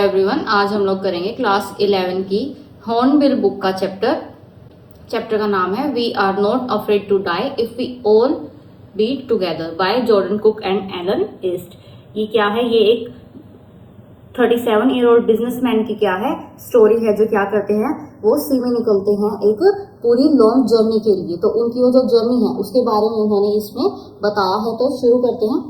Everyone, आज हम लोग करेंगे क्लास 11 की हॉर्नबिल बुक का चैप्टर का नाम है we are not afraid to die if we all be together by Jordan Cook and Alan East. ये क्या है? ये एक 37-year-old बिजनेसमैन की क्या है स्टोरी है, जो क्या करते हैं वो सी में निकलते हैं एक पूरी लॉन्ग जर्नी के लिए। तो उनकी वो जो जर्नी है उसके बारे में उन्होंने इसमें बताया है। तो शुरू करते हैं।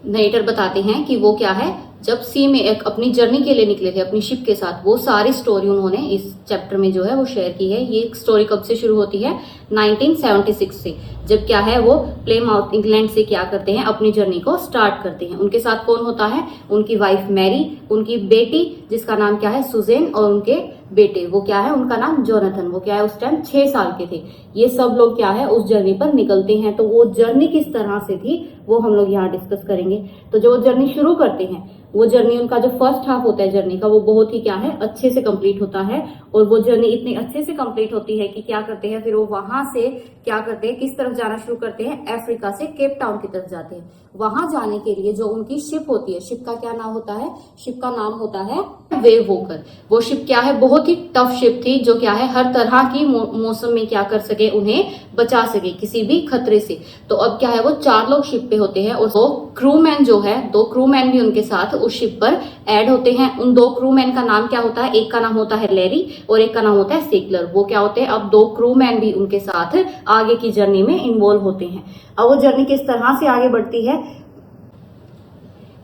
नरेटर बताते हैं कि वो क्या है, जब सी में एक अपनी जर्नी के लिए निकले थे अपनी शिप के साथ, वो सारी स्टोरी उन्होंने इस चैप्टर में जो है वो शेयर की है। ये स्टोरी कब से शुरू होती है? 1976 से, जब क्या है वो प्लेमाउथ इंग्लैंड से क्या करते हैं अपनी जर्नी को स्टार्ट करते हैं। उनके साथ कौन होता है? उनकी वाइफ मैरी, उनकी बेटी जिसका नाम क्या है सुजेन, और उनके बेटे वो क्या है उनका नाम जोनाथन। वो क्या है उस टाइम 6 साल के थे। ये सब लोग क्या है उस जर्नी पर निकलते हैं। तो वो जर्नी किस तरह से थी वो हम लोग यहाँ डिस्कस करेंगे। तो जो वो जर्नी शुरू करते हैं, वो जर्नी उनका जो फर्स्ट हाफ होता है जर्नी का, वो बहुत ही क्या है अच्छे से कंप्लीट होता है। और वो जर्नी इतनी अच्छे से कंप्लीट होती है कि क्या करते हैं फिर वो वहां से क्या करते हैं, किस तरफ जाना शुरू करते हैं? अफ्रीका से केप टाउन की तरफ जाते हैं। वहां जाने के लिए जो उनकी शिप होती है, शिप का क्या नाम होता है? शिप का नाम होता है वेव वॉकर। वो शिप क्या है बहुत ही टफ शिप थी, जो क्या है हर तरह की मौसम में क्या कर सके, उन्हें बचा सके किसी भी खतरे से। तो अब क्या है वो 4 लोग शिप पे होते हैं और वो क्रूमैन जो है 2 क्रूमैन भी उनके साथ उस शिप पर ऐड होते हैं। उन 2 क्रूमैन का नाम क्या होता है? एक का नाम होता है लेरी और एक का नाम होता है सेकलर। वो क्या होते हैं अब 2 क्रूमैन भी उनके साथ आगे की जर्नी में इन्वॉल्व होते हैं। अब वो जर्नी किस तरह से आगे बढ़ती है,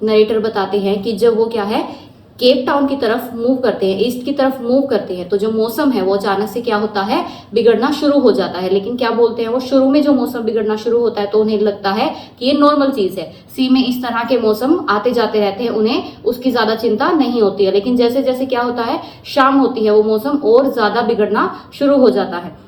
नरेटर बताते हैं कि जब वो क्या है केप टाउन की तरफ मूव करते हैं, ईस्ट की तरफ मूव करते हैं, तो जो मौसम है वो अचानक से क्या होता है बिगड़ना शुरू हो जाता है। लेकिन क्या बोलते हैं वो, शुरू में जो मौसम बिगड़ना शुरू होता है तो उन्हें लगता है कि ये नॉर्मल चीज है, सी में इस तरह के मौसम आते जाते रहते हैं, उन्हें उसकी ज्यादा चिंता नहीं होती है। लेकिन जैसे जैसे क्या होता है शाम होती है, वो मौसम और ज्यादा बिगड़ना शुरू हो जाता है।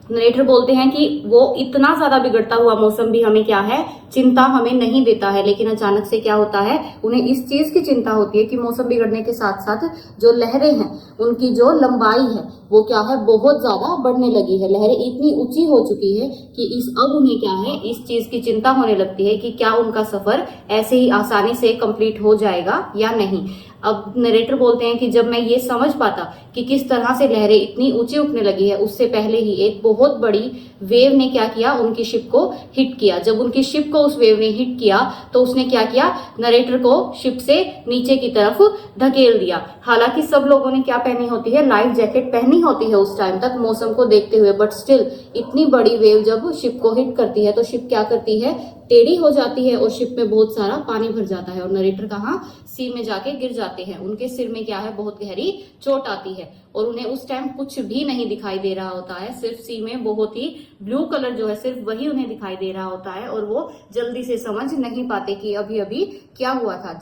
नरेटर बोलते हैं कि वो इतना ज्यादा बिगड़ता हुआ मौसम भी हमें क्या है चिंता हमें नहीं देता है। लेकिन अचानक से क्या होता है उन्हें इस चीज की चिंता होती है कि मौसम बिगड़ने के साथ साथ जो लहरें हैं उनकी जो लंबाई है वो क्या है बहुत ज्यादा बढ़ने लगी है। लहरें इतनी ऊंची हो चुकी है कि अब उन्हें क्या है इस चीज की चिंता होने लगती है कि क्या उनका सफर ऐसे ही आसानी से कंप्लीट हो जाएगा या नहीं। अब नरेटर बोलते हैं कि जब मैं ये समझ पाता कि किस तरह से लहरें इतनी ऊंची उठने लगी है, उससे पहले ही एक बहुत बड़ी वेव ने क्या किया उनकी शिप को हिट किया। जब उनकी शिप को उस वेव ने हिट किया तो उसने क्या किया, नरेटर को शिप से नीचे की तरफ धकेल दिया। हालांकि सब लोगों ने क्या पहनी होती है, लाइफ जैकेट पहनी होती है उस टाइम तक मौसम को देखते हुए, बट स्टिल इतनी बड़ी वेव जब शिप को हिट करती है तो शिप क्या करती है टेढ़ी हो जाती है और शिप में बहुत सारा पानी भर जाता है और नरेटर कहाँ सी में जाके गिर जाते हैं। उनके सिर में क्या है बहुत गहरी चोट आती है और उन्हें उस टाइम कुछ भी नहीं दिखाई दे रहा होता है, सिर्फ सी में बहुत ही ब्लू कलर जो है सिर्फ वही उन्हें दिखाई दे रहा होता है और वो जल्दी से समझ नहीं पाते कि अभी अभी क्या हुआ था।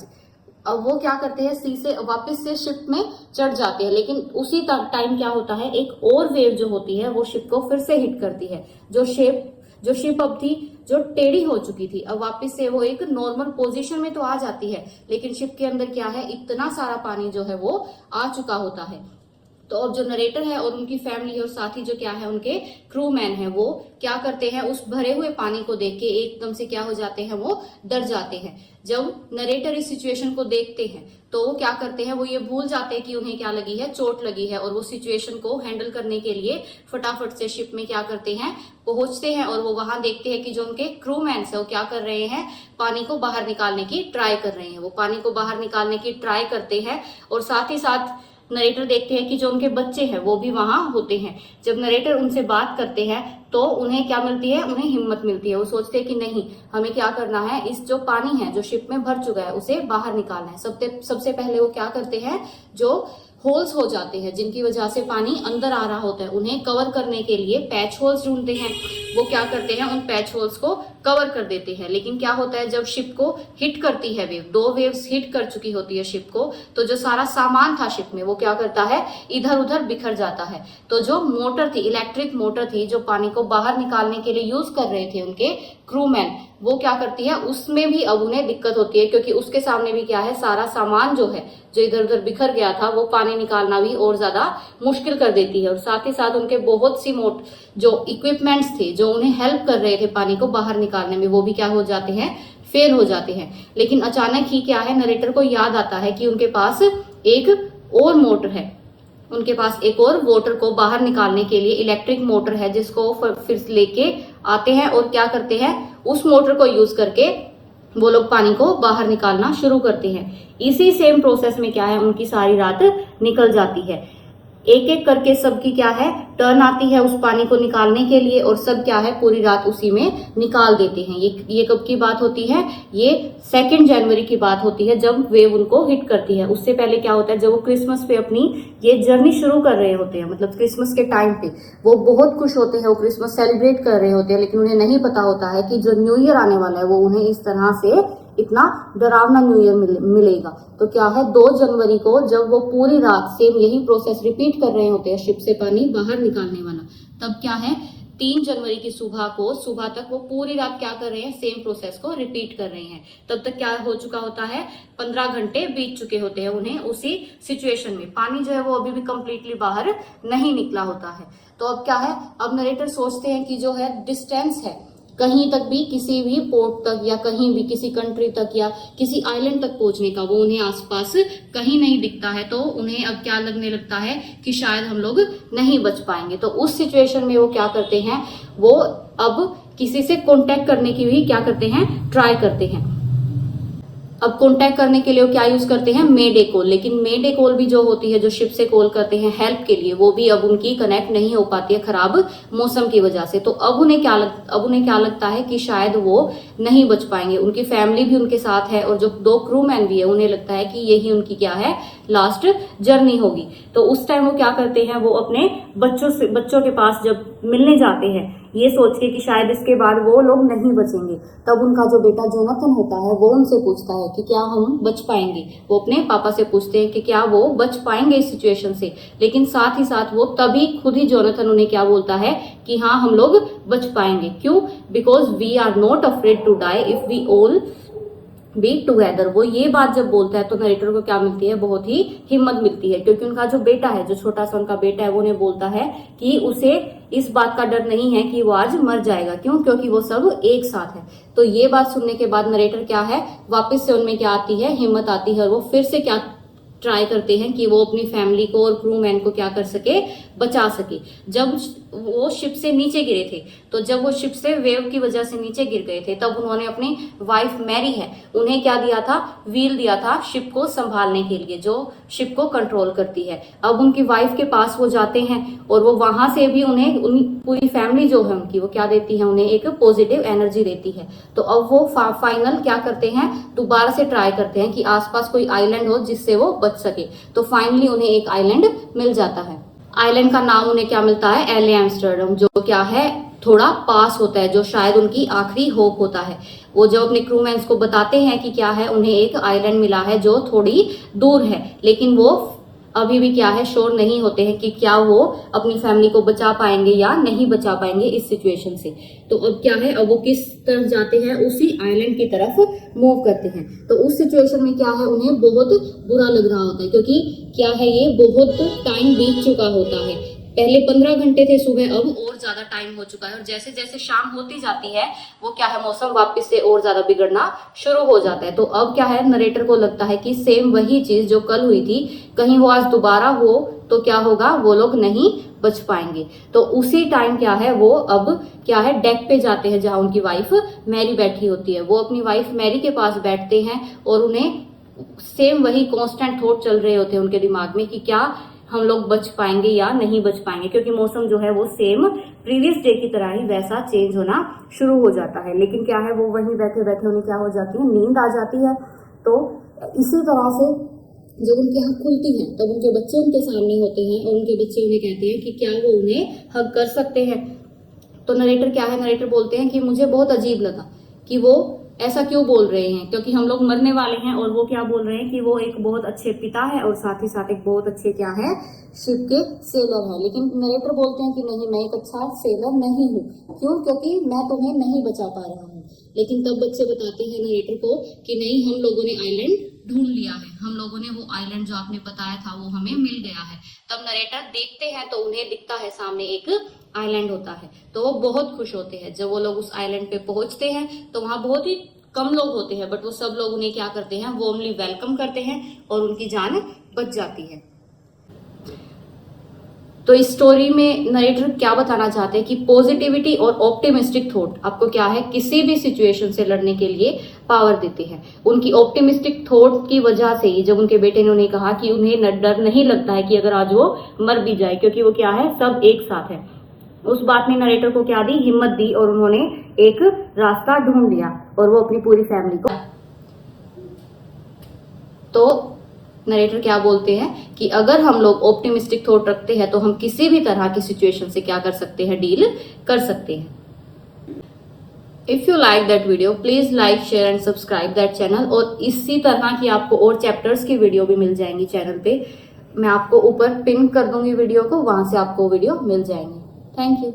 अब वो क्या करते हैं सी से वापस से शिप में चढ़ जाते हैं। लेकिन उसी टाइम क्या होता है एक और वेव जो होती है वो शिप को फिर से हिट करती है। जो शिप अब थी जो टेढ़ी हो चुकी थी, अब वापस से वो एक नॉर्मल पोजीशन में तो आ जाती है, लेकिन शिप के अंदर क्या है इतना सारा पानी जो है वो आ चुका होता है। तो अब जो नरेटर है और उनकी फैमिली और साथी जो क्या है उनके क्रू मैन है, वो क्या करते हैं उस भरे हुए पानी को देख के एकदम से क्या हो जाते हैं, वो डर जाते हैं। जब नरेटर इस सिचुएशन को देखते हैं तो वो क्या करते हैं, वो ये भूल जाते हैं कि उन्हें क्या लगी है, चोट लगी है, और वो सिचुएशन को हैंडल करने के लिए फटाफट से शिप में क्या करते हैं पहुंचते हैं। और वो वहां देखते हैं कि जो उनके क्रू मैन है वो क्या कर रहे हैं, पानी को बाहर निकालने की ट्राई कर रहे हैं। वो पानी को बाहर निकालने की ट्राई करते हैं और साथ ही साथ नरेटर देखते हैं कि जो उनके बच्चे हैं वो भी वहां होते हैं। जब नरेटर उनसे बात करते हैं तो उन्हें क्या मिलती है, उन्हें हिम्मत मिलती है। वो सोचते हैं कि नहीं, हमें क्या करना है, इस जो पानी है जो शिप में भर चुका है उसे बाहर निकालना है। सबसे पहले वो क्या करते हैं, जो होल्स हो जाते हैं जिनकी वजह से पानी अंदर आ रहा होता है उन्हें कवर करने के लिए पैच होल्स ढूंढते हैं। वो क्या करते हैं, उन पैच होल्स को कवर कर देते हैं। लेकिन क्या होता है जब शिप को हिट करती है वेव, 2 वेव्स हिट कर चुकी होती है शिप को, तो जो सारा सामान था शिप में वो क्या करता है इधर उधर बिखर जाता है। तो जो मोटर थी, इलेक्ट्रिक मोटर थी जो पानी को बाहर निकालने के लिए यूज कर रहे थे उनके क्रूमैन, वो क्या करती है उसमें भी अब उन्हें दिक्कत होती है, क्योंकि उसके सामने भी क्या है सारा सामान जो है जो इधर उधर बिखर गया था वो पानी निकालना भी और ज्यादा मुश्किल कर देती है। और साथ ही साथ उनके बहुत सी जो इक्विपमेंट्स थे जो उन्हें हेल्प कर रहे थे पानी को बाहर निकालने में, वो भी क्या हो जाते हैं फेल हो जाते हैं। लेकिन अचानक ही क्या है, नरेटर को याद आता है कि उनके पास एक और मोटर है, उनके पास एक और वाटर को बाहर निकालने के लिए इलेक्ट्रिक मोटर है, जिसको फिर लेके आते हैं और क्या करते हैं, उस मोटर को यूज करके वो लोग पानी को बाहर निकालना शुरू करते हैं। इसी सेम प्रोसेस में क्या है, उनकी सारी रात निकल जाती है। एक एक करके सबकी क्या है, टर्न आती है उस पानी को निकालने के लिए, और सब क्या है, पूरी रात उसी में निकाल देते हैं। ये कब की बात होती है, ये 2 जनवरी की बात होती है, जब वेव उनको हिट करती है। उससे पहले क्या होता है, जब वो क्रिसमस पे अपनी ये जर्नी शुरू कर रहे होते हैं, मतलब क्रिसमस के टाइम पे वो बहुत खुश होते हैं, वो क्रिसमस सेलिब्रेट कर रहे होते हैं, लेकिन उन्हें नहीं पता होता है कि जो न्यू ईयर आने वाला है वो उन्हें इस तरह से इतना डरावना न्यू ईयर मिलेगा। तो क्या है, 2 जनवरी को जब वो पूरी रात सेम यही प्रोसेस रिपीट कर रहे होते हैं, शिप से पानी बाहर निकालने वाला, तब क्या है, 3 जनवरी की सुबह तक वो पूरी रात क्या कर रहे हैं, सेम प्रोसेस को रिपीट कर रहे हैं। तब तक क्या हो चुका होता है, 15 घंटे बीत चुके होते हैं उन्हें उसी सिचुएशन में। पानी जो है वो अभी भी कंप्लीटली बाहर नहीं निकला होता है। तो अब क्या है, अब नरेटर सोचते हैं कि जो है डिस्टेंस है, कहीं तक भी, किसी भी पोर्ट तक या कहीं भी किसी कंट्री तक या किसी आइलैंड तक पहुंचने का, वो उन्हें आसपास कहीं नहीं दिखता है। तो उन्हें अब क्या लगने लगता है कि शायद हम लोग नहीं बच पाएंगे। तो उस सिचुएशन में वो क्या करते हैं, वो अब किसी से कांटेक्ट करने की भी क्या करते हैं, ट्राई करते हैं। अब कांटेक्ट करने के लिए वो क्या यूज करते हैं, मेडे कॉल। लेकिन मेडे कॉल भी जो होती है, जो शिप से कॉल करते हैं हेल्प के लिए, वो भी अब उनकी कनेक्ट नहीं हो पाती है खराब मौसम की वजह से। तो अब उन्हें क्या लगता है कि शायद वो नहीं बच पाएंगे। उनकी फैमिली भी उनके साथ है और जो 2 क्रू मैन भी है, उन्हें लगता है कि यही उनकी क्या है, लास्ट जर्नी होगी। तो उस टाइम वो क्या करते हैं, वो अपने बच्चों के पास जब मिलने जाते हैं, ये सोच के कि शायद इसके बाद वो लोग नहीं बचेंगे, तब उनका जो बेटा जोनाथन होता है वो उनसे पूछता है कि क्या हम बच पाएंगे। वो अपने पापा से पूछते हैं कि क्या वो बच पाएंगे इस सिचुएशन से। लेकिन साथ ही साथ वो तभी खुद ही जोनाथन उन्हें क्या बोलता है कि हाँ, हम लोग बच पाएंगे। क्यों? Because we are not afraid to die if we all be together. वो ये बात जब बोलता है तो नरेटर को क्या मिलती है, बहुत ही हिम्मत मिलती है, क्योंकि उनका जो बेटा है, जो छोटा सा उनका बेटा है, वो उन्हें बोलता है कि उसे इस बात का डर नहीं है कि वो आज मर जाएगा। क्यों? क्योंकि वो सब एक साथ है। तो ये बात सुनने के बाद नरेटर क्या है, वापस से उनमें क्या आती है, हिम्मत आती है, और वो फिर से क्या ट्राई करते हैं कि वो अपनी फैमिली को और क्रू मैन को क्या कर सके, बचा सके। जब वो शिप से नीचे गिरे थे, तो जब वो शिप से वेव की वजह से नीचे गिर गए थे, तब उन्होंने अपनी वाइफ मैरी है, उन्हें क्या दिया था, व्हील दिया था शिप को संभालने के लिए, जो शिप को कंट्रोल करती है। अब उनकी वाइफ के पास वो जाते हैं और वो वहां से भी उन्हें पूरी फैमिली जो है उनकी, वो क्या देती है, उन्हें एक पॉजिटिव एनर्जी देती है। तो अब वो फाइनल क्या करते हैं, दोबारा से ट्राई करते हैं कि आसपास कोई आइलैंड हो जिससे वो बच सके। तो फाइनली उन्हें एक आइलैंड मिल जाता है। आइलैंड का नाम उन्हें क्या मिलता है, एले एम्स्टर्डम, जो क्या है, थोड़ा पास होता है, जो शायद उनकी आखिरी होप होता है। वो जब अपने क्रूमैन्स को बताते हैं कि क्या है, उन्हें एक आइलैंड मिला है जो थोड़ी दूर है, लेकिन वो अभी भी क्या है, श्योर नहीं होते हैं कि क्या वो अपनी फैमिली को बचा पाएंगे या नहीं बचा पाएंगे इस सिचुएशन से। तो अब क्या है, अब वो किस तरफ जाते हैं, उसी आइलैंड की तरफ मूव करते हैं। तो उस सिचुएशन में क्या है, उन्हें बहुत बुरा लग रहा होता है, क्योंकि क्या है, ये बहुत टाइम बीत चुका होता है। पहले 15 घंटे थे सुबह, अब और ज्यादा टाइम हो चुका है, और जैसे जैसे शाम होती जाती है, वो क्या है, मौसम वापस से और ज्यादा बिगड़ना शुरू हो जाता है। तो अब क्या है, नरेटर को लगता है कि सेम वही चीज जो कल हुई थी, कहीं वो आज दोबारा हो तो क्या होगा, वो लोग नहीं बच पाएंगे। तो उसी टाइम क्या है, वो अब क्या है, डेक पे जाते हैं जहां उनकी वाइफ मैरी बैठी होती है। वो अपनी वाइफ मैरी के पास बैठते हैं और उन्हें सेम वही कांस्टेंट थॉट चल रहे होते हैं उनके दिमाग में कि क्या हम लोग बच पाएंगे या नहीं बच पाएंगे, क्योंकि मौसम जो है वो सेम प्रीवियस डे की तरह ही वैसा चेंज होना शुरू हो जाता है। लेकिन क्या है, वो वहीं बैठे बैठे उन्हें क्या हो जाती है, नींद आ जाती है। तो इसी तरह से जब उनकी आंख खुलती है, तब उनके बच्चे उनके सामने होते हैं और उनके बच्चे उन्हें कहते हैं कि क्या वो उन्हें हग कर सकते हैं। तो नरेटर क्या है, नरेटर बोलते हैं कि मुझे बहुत अजीब लगा कि वो ऐसा क्यों बोल रहे हैं, क्योंकि हम लोग मरने वाले हैं, और वो क्या बोल रहे हैं कि वो एक बहुत अच्छे पिता है और साथ ही साथ एक बहुत अच्छे क्या है, शिप के सेलर है। लेकिन नरेटर बोलते हैं कि नहीं, मैं एक अच्छा सेलर नहीं हूँ। क्यों? क्योंकि मैं तुम्हें नहीं बचा पा रहा हूँ। लेकिन तब बच्चे बताते हैं नरेटर को कि नहीं, हम लोगों ने आइलैंड ढूंढ लिया है, हम लोगों ने वो आइलैंड जो आपने बताया था वो हमें मिल गया है। तब नरेटर देखते हैं तो उन्हें दिखता है सामने एक आइलैंड होता है। तो वो बहुत खुश होते हैं। जब वो लोग उस आइलैंड पे पहुंचते हैं तो वहां बहुत ही कम लोग होते हैं, बट वो सब लोग उन्हें क्या करते हैं, वार्मली वेलकम करते हैं और उनकी जान बच जाती है। तो इस स्टोरी में नरेटर क्या बताना चाहते हैं कि पॉजिटिविटी और ऑप्टिमिस्टिक थॉट आपको क्या है, किसी भी सिचुएशन से लड़ने के लिए पावर देते हैं। उनकी ऑप्टिमिस्टिक थॉट की वजह से ही जब उनके बेटे ने उन्हें कहा कि उन्हें डर नहीं लगता है कि अगर आज वो मर भी जाए, क्योंकि वो क्या है, सब एक साथ है, उस बात ने नरेटर को क्या दी, हिम्मत दी, और उन्होंने एक रास्ता ढूंढ लिया और वो अपनी पूरी फैमिली को। तो नरेटर क्या बोलते हैं कि अगर हम लोग ऑप्टिमिस्टिक थॉट रखते हैं तो हम किसी भी तरह की सिचुएशन से क्या कर सकते हैं, डील कर सकते हैं। If you like that video, please like, share and subscribe that channel. और इसी तरह की आपको और चैप्टर्स की वीडियो भी मिल जाएंगी चैनल पे। मैं आपको ऊपर पिन कर दूंगी वीडियो को, वहां से आपको वीडियो मिल जाएंगे। Thank you.